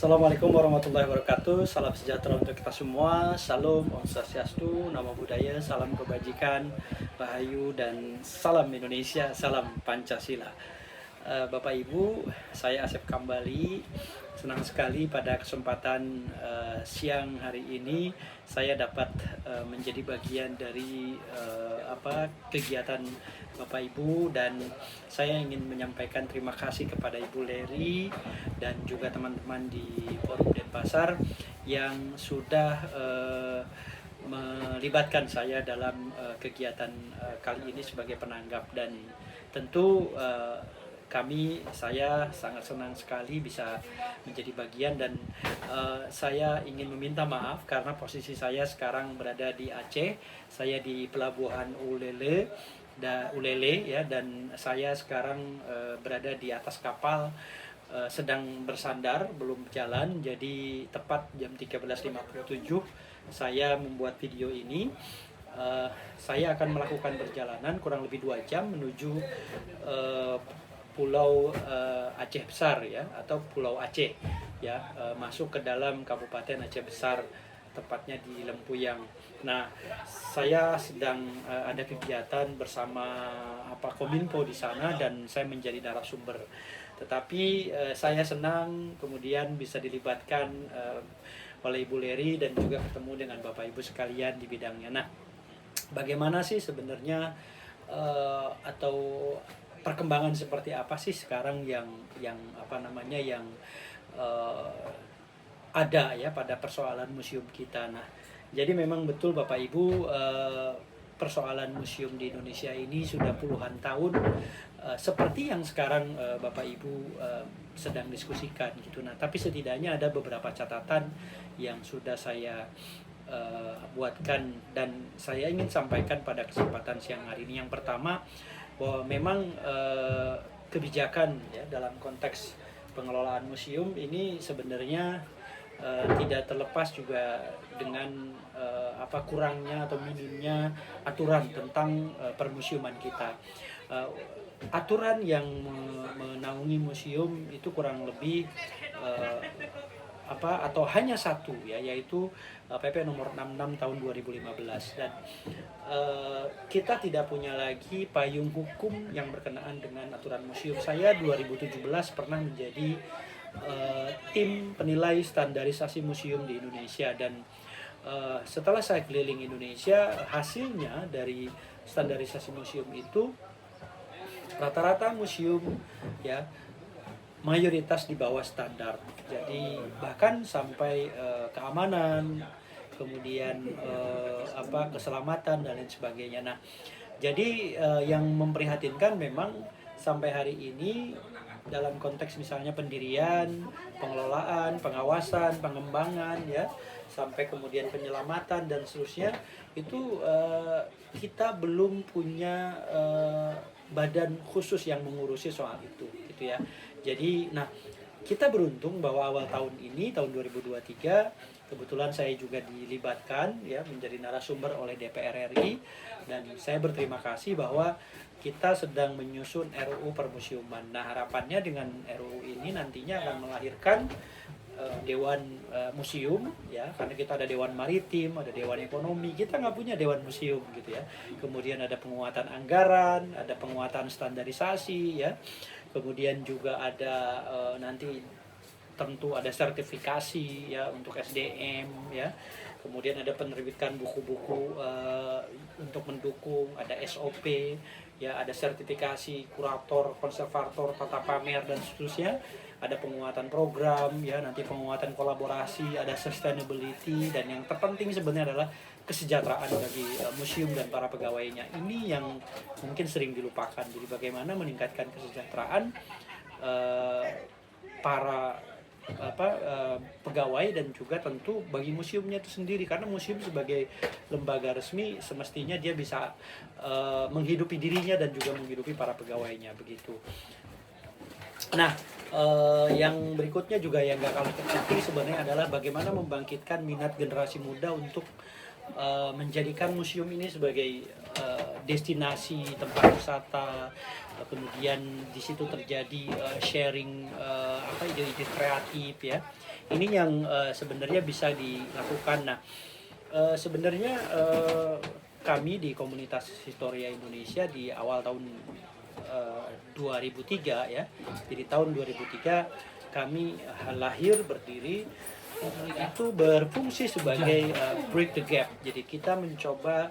Assalamualaikum warahmatullahi wabarakatuh. Salam sejahtera untuk kita semua. Salam Om Swastiastu, Namo Buddhaya, salam kebajikan, Rahayu, dan salam Indonesia, salam Pancasila. Bapak Ibu, saya Asep Kambali. Senang sekali pada kesempatan siang hari ini saya dapat menjadi bagian dari kegiatan Bapak Ibu, dan saya ingin menyampaikan terima kasih kepada Ibu Leri dan juga teman-teman di Forum Denpasar yang sudah melibatkan saya dalam kegiatan kali ini sebagai penanggap, dan tentu saya sangat senang sekali bisa menjadi bagian, dan saya ingin meminta maaf karena posisi saya sekarang berada di Aceh. Saya di pelabuhan Ulele ya, dan saya sekarang berada di atas kapal, sedang bersandar, belum jalan. Jadi tepat jam 13.57 saya membuat video ini. Saya akan melakukan perjalanan kurang lebih 2 jam menuju Pulau Aceh Besar ya, atau Pulau Aceh ya, masuk ke dalam Kabupaten Aceh Besar, tepatnya di Lempuyang. Nah, saya sedang ada kegiatan bersama Kominfo di sana, dan saya menjadi narasumber. Tetapi saya senang kemudian bisa dilibatkan oleh Ibu Leri dan juga ketemu dengan Bapak Ibu sekalian di bidangnya. Nah, bagaimana sih sebenarnya atau perkembangan seperti apa sih sekarang yang ada ya pada persoalan museum kita. Nah, jadi memang betul Bapak Ibu, persoalan museum di Indonesia ini sudah puluhan tahun, seperti yang sekarang Bapak Ibu sedang diskusikan gitu. Nah, tapi setidaknya ada beberapa catatan yang sudah saya buatkan dan saya ingin sampaikan pada kesempatan siang hari ini. Yang pertama, bahwa memang kebijakan ya dalam konteks pengelolaan museum ini sebenarnya tidak terlepas juga dengan kurangnya atau minimnya aturan tentang permusiuman kita. Aturan yang menaungi museum itu kurang lebih atau hanya satu ya, yaitu PP nomor 66 tahun 2015, dan kita tidak punya lagi payung hukum yang berkenaan dengan aturan museum. Saya 2017 pernah menjadi tim penilai standarisasi museum di Indonesia, dan setelah saya keliling Indonesia, hasilnya dari standarisasi museum itu rata-rata museum ya mayoritas di bawah standar. Jadi bahkan sampai keamanan, kemudian keselamatan dan lain sebagainya. Nah, jadi yang memprihatinkan memang sampai hari ini dalam konteks misalnya pendirian, pengelolaan, pengawasan, pengembangan ya, sampai kemudian penyelamatan dan seterusnya, itu kita belum punya badan khusus yang mengurusi soal itu gitu ya. Jadi nah, kita beruntung bahwa awal tahun ini, tahun 2023, kebetulan saya juga dilibatkan ya menjadi narasumber oleh DPR RI, dan saya berterima kasih bahwa kita sedang menyusun RUU Permusiuman. Nah, harapannya dengan RUU ini nantinya akan melahirkan Dewan Museum ya, karena kita ada Dewan Maritim, ada Dewan Ekonomi, kita nggak punya Dewan Museum gitu ya. Kemudian ada penguatan anggaran, ada penguatan standarisasi ya, kemudian juga ada nanti tentu ada sertifikasi ya untuk SDM ya, kemudian ada penerbitan buku-buku untuk mendukung, ada SOP ya, ada sertifikasi kurator, konservator, tata pamer dan seterusnya, ada penguatan program ya, nanti penguatan kolaborasi, ada sustainability, dan yang terpenting sebenarnya adalah kesejahteraan bagi museum dan para pegawainya. Ini yang mungkin sering dilupakan. Jadi bagaimana meningkatkan kesejahteraan para pegawai, dan juga tentu bagi museumnya itu sendiri, karena museum sebagai lembaga resmi semestinya dia bisa menghidupi dirinya dan juga menghidupi para pegawainya begitu. Nah, yang berikutnya juga yang gak kalah penting sebenarnya adalah bagaimana membangkitkan minat generasi muda untuk menjadikan museum ini sebagai destinasi tempat wisata, kemudian di situ terjadi sharing ide-ide kreatif ya, Ini yang sebenarnya bisa dilakukan. Nah, sebenarnya kami di komunitas Historia Indonesia di awal tahun 2003 ya. Jadi tahun 2003 kami lahir, berdiri, itu berfungsi sebagai break the gap. Jadi kita mencoba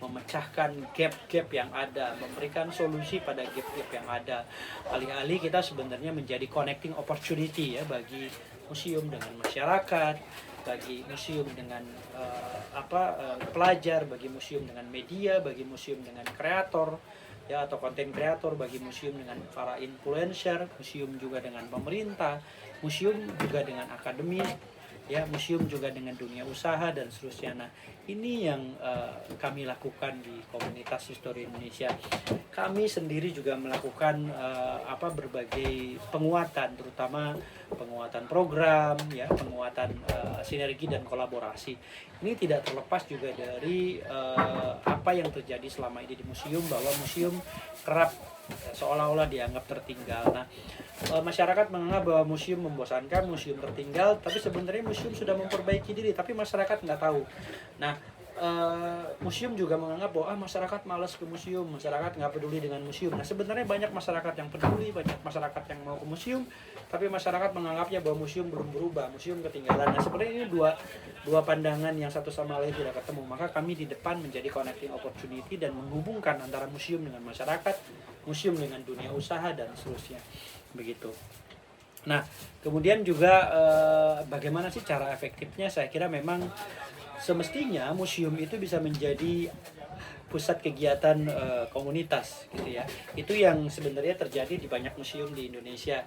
memecahkan gap-gap yang ada, memberikan solusi pada gap-gap yang ada. Alih-alih kita sebenarnya menjadi connecting opportunity ya bagi museum dengan masyarakat, bagi museum dengan pelajar, bagi museum dengan media, bagi museum dengan kreator ya atau konten kreator, bagi museum dengan para influencer, museum juga dengan pemerintah, museum juga dengan akademis, ya museum juga dengan dunia usaha dan seterusnya. Nah, ini yang kami lakukan di komunitas Histori Indonesia. Kami sendiri juga melakukan berbagai penguatan, terutama penguatan program, ya penguatan sinergi dan kolaborasi. Ini tidak terlepas juga dari apa yang terjadi selama ini di museum, bahwa museum kerap seolah-olah dianggap tertinggal. Nah, masyarakat menganggap bahwa museum membosankan, museum tertinggal, tapi sebenarnya museum sudah memperbaiki diri, tapi masyarakat nggak tahu. Nah, museum juga menganggap bahwa masyarakat malas ke museum, masyarakat nggak peduli dengan museum. Nah, sebenarnya banyak masyarakat yang peduli, banyak masyarakat yang mau ke museum, tapi masyarakat menganggapnya bahwa museum belum berubah, museum ketinggalan. Nah, sebenarnya ini dua pandangan yang satu sama lain tidak ketemu. Maka kami di depan menjadi connecting opportunity dan menghubungkan antara museum dengan masyarakat, museum dengan dunia usaha dan seterusnya. Begitu. Nah, kemudian juga bagaimana sih cara efektifnya? Saya kira memang semestinya museum itu bisa menjadi pusat kegiatan komunitas gitu ya. Itu yang sebenarnya terjadi di banyak museum di Indonesia.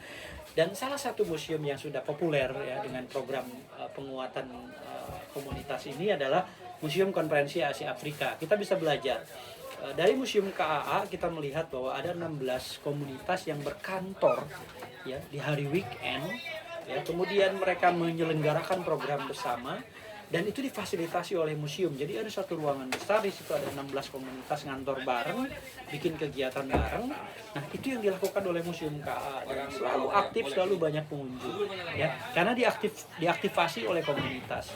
Dan salah satu museum yang sudah populer ya dengan program penguatan komunitas ini adalah Museum Konferensi Asia Afrika. Kita bisa belajar dari Museum KAA. Kita melihat bahwa ada 16 komunitas yang berkantor ya di hari weekend ya, kemudian mereka menyelenggarakan program bersama dan itu difasilitasi oleh museum. Jadi ada satu ruangan besar, di situ ada 16 komunitas ngantor bareng, bikin kegiatan bareng. Nah, itu yang dilakukan oleh Museum KA dan selalu aktif, selalu banyak pengunjung ya, karena diaktifasi oleh komunitas.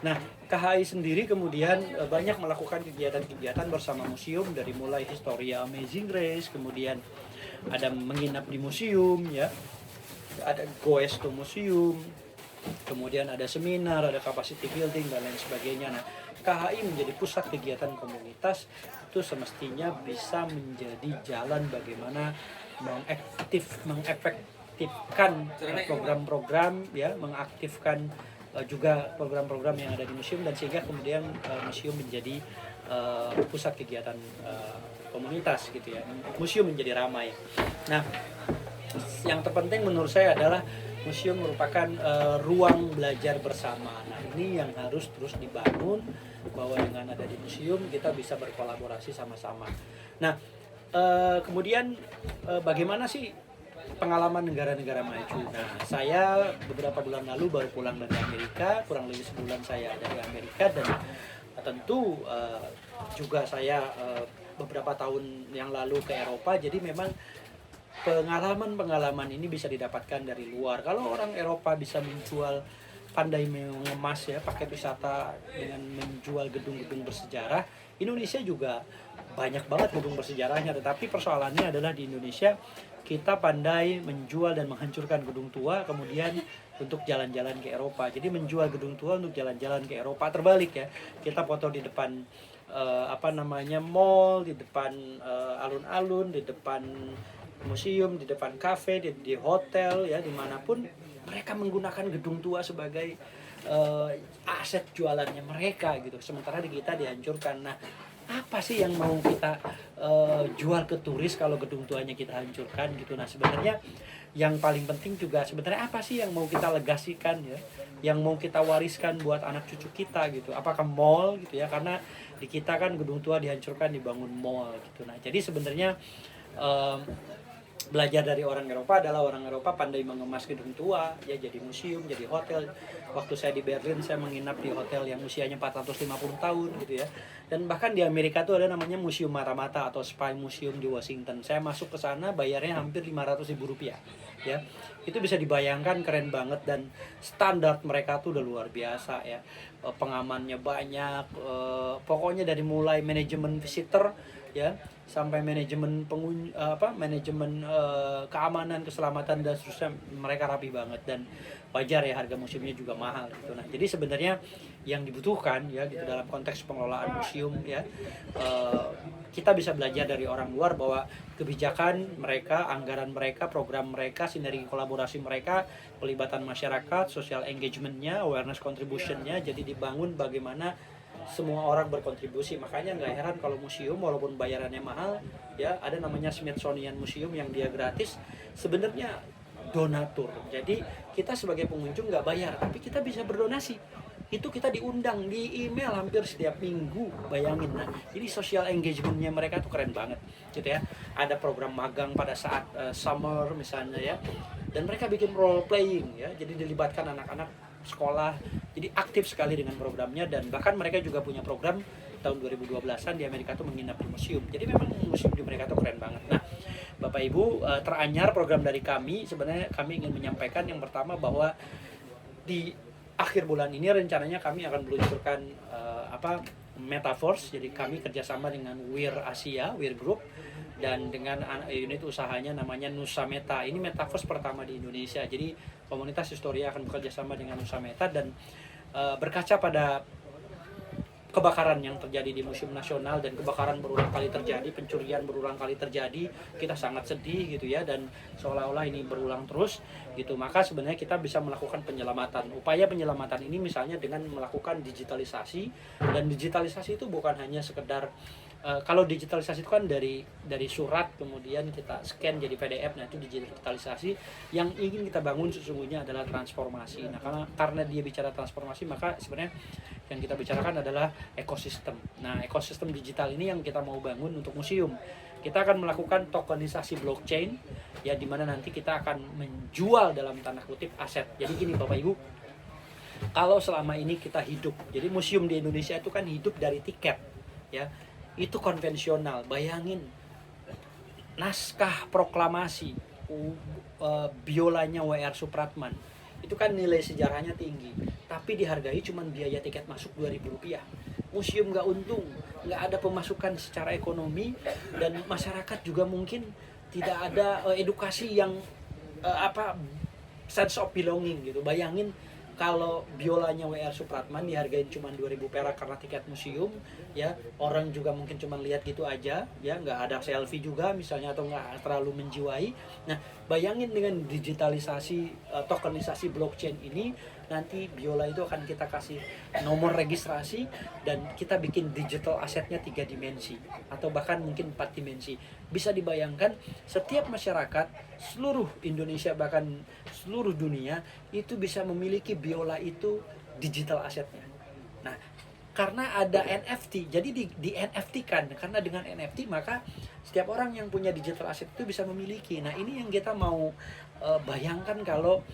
Nah, KHI sendiri kemudian banyak melakukan kegiatan-kegiatan bersama museum, dari mulai Historia Amazing Race, kemudian ada menginap di museum ya, ada goes to museum, kemudian ada seminar, ada capacity building dan lain sebagainya. Nah, KHI menjadi pusat kegiatan komunitas itu semestinya bisa menjadi jalan bagaimana mengefektifkan program-program ya, mengaktifkan juga program-program yang ada di museum, dan sehingga kemudian museum menjadi pusat kegiatan komunitas gitu ya. Museum menjadi ramai. Nah, yang terpenting menurut saya adalah museum merupakan ruang belajar bersama. Nah, ini yang harus terus dibangun, bahwa dengan ada di museum kita bisa berkolaborasi sama-sama. Nah, kemudian bagaimana sih pengalaman negara-negara maju? Nah, saya beberapa bulan lalu baru pulang dari Amerika, kurang lebih sebulan saya dari Amerika, dan tentu juga saya beberapa tahun yang lalu ke Eropa. Jadi memang pengalaman-pengalaman ini bisa didapatkan dari luar. Kalau orang Eropa bisa menjual, pandai mengemas ya, paket wisata dengan menjual gedung-gedung bersejarah, Indonesia juga banyak banget gedung bersejarahnya. Tetapi persoalannya adalah di Indonesia kita pandai menjual dan menghancurkan gedung tua, kemudian untuk jalan-jalan ke Eropa. Jadi menjual gedung tua untuk jalan-jalan ke Eropa. Terbalik ya, kita foto di depan mall, di depan alun-alun, di depan museum, di depan kafe, di hotel ya, dimanapun mereka menggunakan gedung tua sebagai aset jualannya mereka gitu. Sementara di kita dihancurkan. Nah, apa sih yang mau kita jual ke turis kalau gedung tuanya kita hancurkan gitu? Nah, sebenarnya yang paling penting juga sebenarnya apa sih yang mau kita legasikan ya, yang mau kita wariskan buat anak cucu kita gitu? Apakah mall gitu ya? Karena di kita kan gedung tua dihancurkan, dibangun mall gitu. Nah, jadi sebenarnya belajar dari orang Eropa adalah orang Eropa pandai mengemas gedung tua, ya jadi museum, jadi hotel. Waktu saya di Berlin, saya menginap di hotel yang usianya 450 tahun gitu ya. Dan bahkan di Amerika tuh ada namanya Museum Maramata atau Spy Museum di Washington. Saya masuk ke sana bayarnya hampir 500.000 rupiah. Ya, itu bisa dibayangkan keren banget dan standar mereka tuh udah luar biasa ya. Pengamannya banyak, pokoknya dari mulai manajemen visitor ya sampai manajemen manajemen keamanan, keselamatan dan seterusnya, mereka rapi banget. Dan wajar ya harga museumnya juga mahal gitu. Nah, jadi sebenarnya yang dibutuhkan ya gitu dalam konteks pengelolaan museum ya, kita bisa belajar dari orang luar bahwa kebijakan mereka, anggaran mereka, program mereka, sinergi kolaborasi mereka, pelibatan masyarakat, social engagementnya, awareness contributionnya, jadi dibangun bagaimana semua orang berkontribusi. Makanya nggak heran kalau museum walaupun bayarannya mahal ya, ada namanya Smithsonian Museum yang dia gratis, sebenarnya donatur. Jadi kita sebagai pengunjung nggak bayar, tapi kita bisa berdonasi. Itu kita diundang di email hampir setiap minggu, bayangin. Nah, jadi social engagementnya mereka tuh keren banget gitu ya. Ada program magang pada saat summer misalnya ya, dan mereka bikin role playing ya, jadi dilibatkan anak-anak sekolah, jadi aktif sekali dengan programnya. Dan bahkan mereka juga punya program tahun 2012an di Amerika tuh menginap di museum. Jadi memang museum di mereka tuh keren banget. Nah, Bapak Ibu, teranyar program dari kami, sebenarnya kami ingin menyampaikan yang pertama bahwa di akhir bulan ini rencananya kami akan meluncurkan Metaverse. Jadi kami kerjasama dengan WIR Asia, WIR Group, dan dengan unit usahanya namanya Nusa Meta. Ini Metaverse pertama di Indonesia. Jadi komunitas Historia akan bekerja sama dengan Nusa Meta dan berkaca pada kebakaran yang terjadi di Museum Nasional, dan kebakaran berulang kali terjadi, pencurian berulang kali terjadi, kita sangat sedih gitu ya, dan seolah-olah ini berulang terus gitu. Maka sebenarnya kita bisa melakukan penyelamatan. Upaya penyelamatan ini misalnya dengan melakukan digitalisasi, dan digitalisasi itu bukan hanya sekedar kalau digitalisasi itu kan dari surat kemudian kita scan jadi PDF. Nah, itu digitalisasi. Yang ingin kita bangun sesungguhnya adalah transformasi. Nah, karena dia bicara transformasi, maka sebenarnya yang kita bicarakan adalah ekosistem. Nah, ekosistem digital ini yang kita mau bangun untuk museum. Kita akan melakukan tokenisasi blockchain ya, dimana nanti kita akan menjual dalam tanda kutip aset. Jadi gini Bapak Ibu, kalau selama ini kita hidup, jadi museum di Indonesia itu kan hidup dari tiket ya, itu konvensional. Bayangin naskah proklamasi biolanya W.R. Supratman, itu kan nilai sejarahnya tinggi, tapi dihargai cuma biaya tiket masuk Rp2.000. Museum nggak untung, nggak ada pemasukan secara ekonomi, dan masyarakat juga mungkin tidak ada edukasi yang sense of belonging gitu. Bayangin kalau biolanya W.R. Supratman dihargain cuma 2.000 perak karena tiket museum ya, orang juga mungkin cuma lihat gitu aja ya, nggak ada selfie juga misalnya, atau nggak terlalu menjiwai. Nah, bayangin dengan digitalisasi tokenisasi blockchain ini, nanti biola itu akan kita kasih nomor registrasi, dan kita bikin digital asetnya 3 dimensi atau bahkan mungkin 4 dimensi. Bisa dibayangkan setiap masyarakat seluruh Indonesia bahkan seluruh dunia itu bisa memiliki biola itu digital asetnya. Nah, karena ada NFT, jadi di NFT kan, karena dengan NFT maka setiap orang yang punya digital aset itu bisa memiliki. Nah, ini yang kita mau bayangkan kalau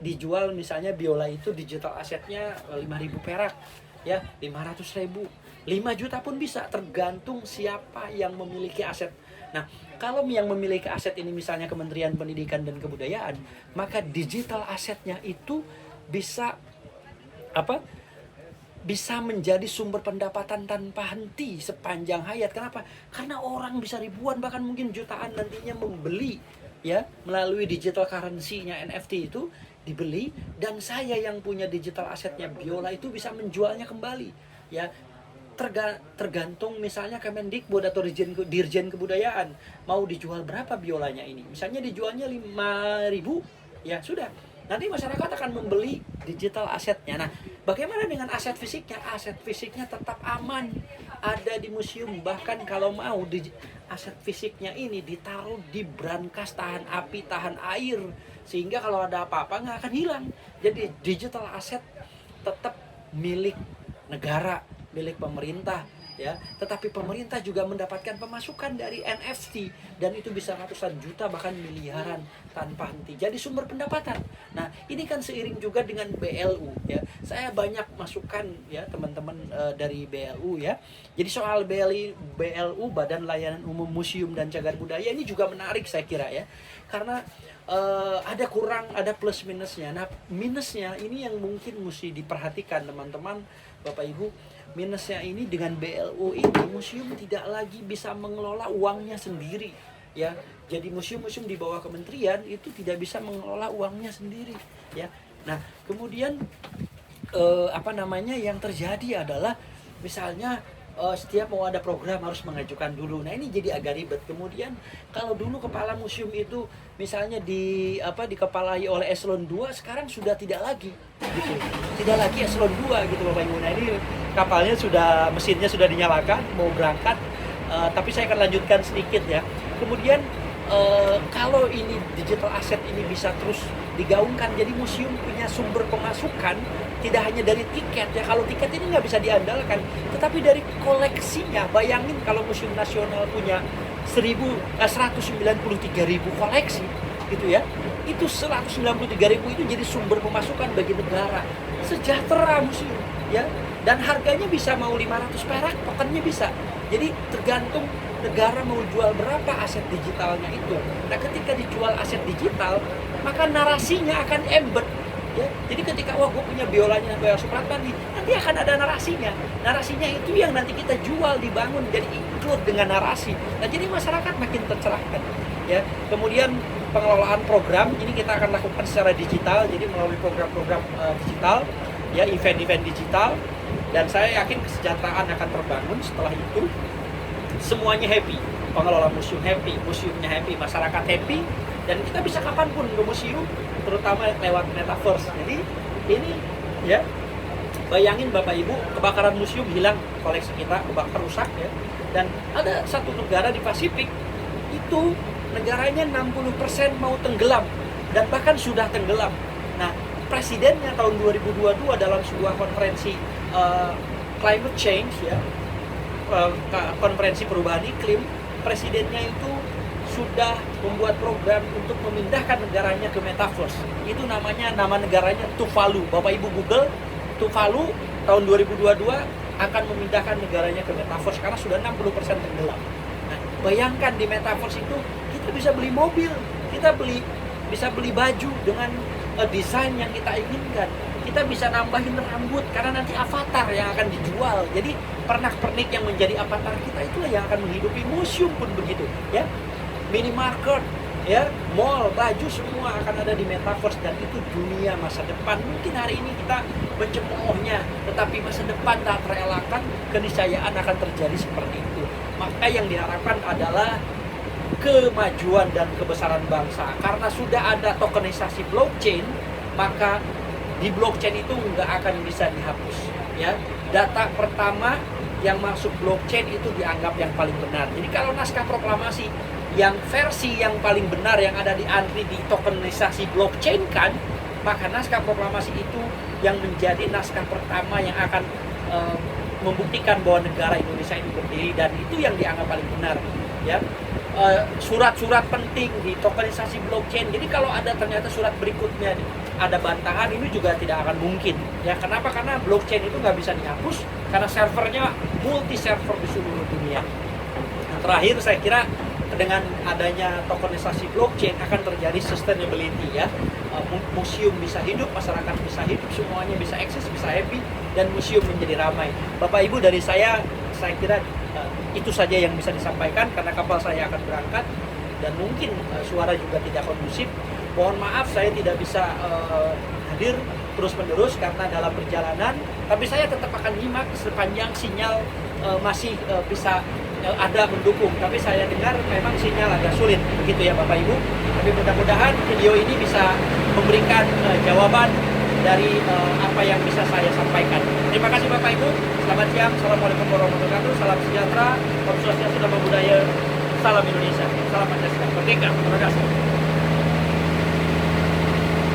dijual misalnya biola itu digital asetnya 5.000 perak ya, 500.000, 5 juta pun bisa, tergantung siapa yang memiliki aset. Nah, kalau yang memiliki aset ini misalnya Kementerian Pendidikan dan Kebudayaan, maka digital asetnya itu bisa bisa menjadi sumber pendapatan tanpa henti sepanjang hayat. Kenapa? Karena orang bisa ribuan bahkan mungkin jutaan nantinya membeli ya melalui digital currency-nya NFT itu dibeli, dan saya yang punya digital asetnya biola itu bisa menjualnya kembali ya. Tergantung misalnya Kemendikbud atau Dirjen Kebudayaan mau dijual berapa biolanya ini. Misalnya dijualnya 5.000 ya sudah, nanti masyarakat akan membeli digital asetnya. Nah, bagaimana dengan aset fisiknya? Aset fisiknya tetap aman, ada di museum. Bahkan kalau mau aset fisiknya ini ditaruh di brankas tahan api, tahan air, sehingga kalau ada apa-apa nggak akan hilang. Jadi digital aset tetap milik negara, milik pemerintah, ya, tetapi pemerintah juga mendapatkan pemasukan dari NFT dan itu bisa ratusan juta bahkan miliaran tanpa henti. Jadi sumber pendapatan. Nah, ini kan seiring juga dengan BLU ya. Saya banyak masukan ya teman-teman dari BLU ya. Jadi soal BLU Badan Layanan Umum Museum dan Cagar Budaya ini juga menarik saya kira ya. Karena ada plus minusnya. Nah, minusnya ini yang mungkin mesti diperhatikan teman-teman, Bapak Ibu. Minusnya ini dengan BLU ini museum tidak lagi bisa mengelola uangnya sendiri ya. Jadi museum-museum di bawah kementerian itu tidak bisa mengelola uangnya sendiri ya. Nah, kemudian yang terjadi adalah misalnya setiap mau ada program harus mengajukan dulu. Nah, ini jadi agak ribet. Kemudian kalau dulu kepala museum itu misalnya dikepalai oleh eselon 2, sekarang sudah tidak lagi gitu. Tidak lagi eselon 2 gitu Bapak Ibu. Nah, ini kapalnya mesinnya sudah dinyalakan, mau berangkat. Tapi saya akan lanjutkan sedikit ya. Kemudian kalau ini digital asset ini bisa terus digaungkan, jadi museum punya sumber pemasukan tidak hanya dari tiket ya. Kalau tiket ini nggak bisa diandalkan, tetapi dari koleksinya. Bayangin kalau Museum Nasional punya 193.000 koleksi gitu ya, itu 193.000 itu jadi sumber pemasukan bagi negara. Sejahtera museum ya, dan harganya bisa mau 500 perak tokennya bisa. Jadi tergantung negara mau jual berapa aset digitalnya itu. Nah, ketika dijual aset digital, maka narasinya akan embed ya. Jadi ketika gue punya biolanya Boy Supratman nih, nanti akan ada narasinya. Narasinya itu yang nanti kita jual, dibangun jadi include dengan narasi. Nah, jadi masyarakat makin tercerahkan ya. Kemudian pengelolaan program ini kita akan lakukan secara digital, jadi melalui program-program digital ya, event-event digital, dan saya yakin kesejahteraan akan terbangun setelah itu. Semuanya happy, pengelola museum happy, museumnya happy, masyarakat happy, dan kita bisa kapanpun ke museum, terutama lewat metaverse. Jadi ini ya, bayangin Bapak Ibu, kebakaran museum hilang koleksi kita, kebakar rusak ya. Dan ada satu negara di Pasifik itu negaranya 60% mau tenggelam dan bahkan sudah tenggelam. Nah, presidennya tahun 2022 dalam sebuah konferensi climate change ya, konferensi perubahan iklim, presidennya itu sudah membuat program untuk memindahkan negaranya ke metaverse. Itu nama negaranya Tuvalu. Bapak Ibu Google Tuvalu tahun 2022 akan memindahkan negaranya ke metaverse karena sudah 60% tenggelam. Nah, bayangkan di metaverse itu kita bisa beli mobil, kita bisa beli baju dengan desain yang kita inginkan. Kita bisa nambahin rambut karena nanti avatar yang akan dijual. Jadi pernak-pernik yang menjadi avatar kita itulah yang akan menghidupi museum pun begitu ya. Minimarket ya, mall, baju semua akan ada di metaverse, dan itu dunia masa depan. Mungkin hari ini kita mencemoohnya, tetapi masa depan tak terelakkan, keniscayaan akan terjadi seperti itu. Maka yang diharapkan adalah kemajuan dan kebesaran bangsa. Karena sudah ada tokenisasi blockchain, maka di blockchain itu nggak akan bisa dihapus ya. Data pertama yang masuk blockchain itu dianggap yang paling benar. Jadi kalau naskah proklamasi yang versi yang paling benar yang ada di antri di tokenisasi blockchain kan, maka naskah proklamasi itu yang menjadi naskah pertama yang akan membuktikan bahwa negara Indonesia ini berdiri, dan itu yang dianggap paling benar ya. Surat-surat penting di tokenisasi blockchain. Jadi kalau ada ternyata surat berikutnya ada bantahan, ini juga tidak akan mungkin ya. Kenapa? Karena blockchain itu nggak bisa dihapus karena servernya multi server di seluruh dunia. Nah, terakhir saya kira dengan adanya tokenisasi blockchain akan terjadi sustainability ya. Museum bisa hidup, masyarakat bisa hidup, semuanya bisa eksis, bisa happy, dan museum menjadi ramai. Bapak Ibu, dari saya kira itu saja yang bisa disampaikan karena kapal saya akan berangkat dan mungkin suara juga tidak kondusif. Mohon maaf saya tidak bisa hadir terus-menerus karena dalam perjalanan, tapi saya tetap akan nyimak sepanjang sinyal masih bisa ada mendukung. Tapi saya dengar memang sinyal agak sulit begitu ya Bapak Ibu. Tapi mudah-mudahan video ini bisa memberikan jawaban dari apa yang bisa saya sampaikan. Terima kasih Bapak Ibu. Selamat siang. Assalamualaikum warahmatullahi wabarakatuh. Salam sejahtera. Om Swastiastu, Namo Buddhaya. Salam Indonesia. Salam Pancasila. Merdeka. Terima kasih.